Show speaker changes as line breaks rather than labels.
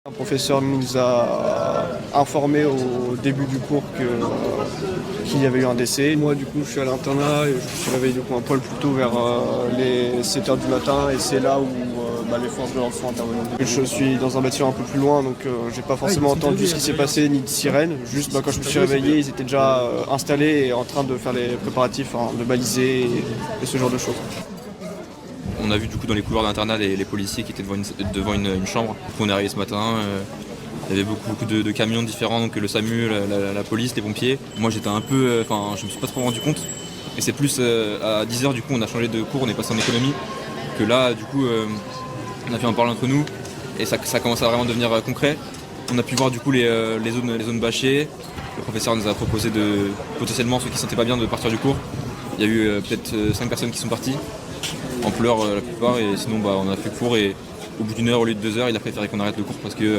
Un professeur nous a informé au début du cours qu'il y avait eu un décès. Moi, du coup, je suis à l'internat et je me suis réveillé du coup, un poil plus tôt vers les 7 h du matin et c'est là où les forces de l'ordre sont intervenues. Je suis dans un bâtiment un peu plus loin, donc j'ai pas forcément entendu ce qui s'est passé ni de sirène. Juste quand je me suis réveillé, ils étaient déjà installés et en train de faire les préparatifs, de baliser et ce genre de choses.
On a vu du coup dans les couloirs d'internat les policiers qui étaient devant une chambre. On est arrivé ce matin, il y avait beaucoup de camions différents, donc le SAMU, la police, les pompiers. Moi j'étais un peu, je me suis pas trop rendu compte. Et c'est plus à 10 h du coup on a changé de cours, on est passé en économie. Que là du coup on a fait un parler entre nous et ça commence à vraiment devenir concret. On a pu voir du coup les zones bâchées. Le professeur nous a proposé de potentiellement ceux qui ne sentaient pas bien de partir du cours. Il y a eu peut-être 5 personnes qui sont parties. En pleurs la plupart et sinon on a fait cours et au bout d'1 heure au lieu de 2 heures il a préféré qu'on arrête le cours parce que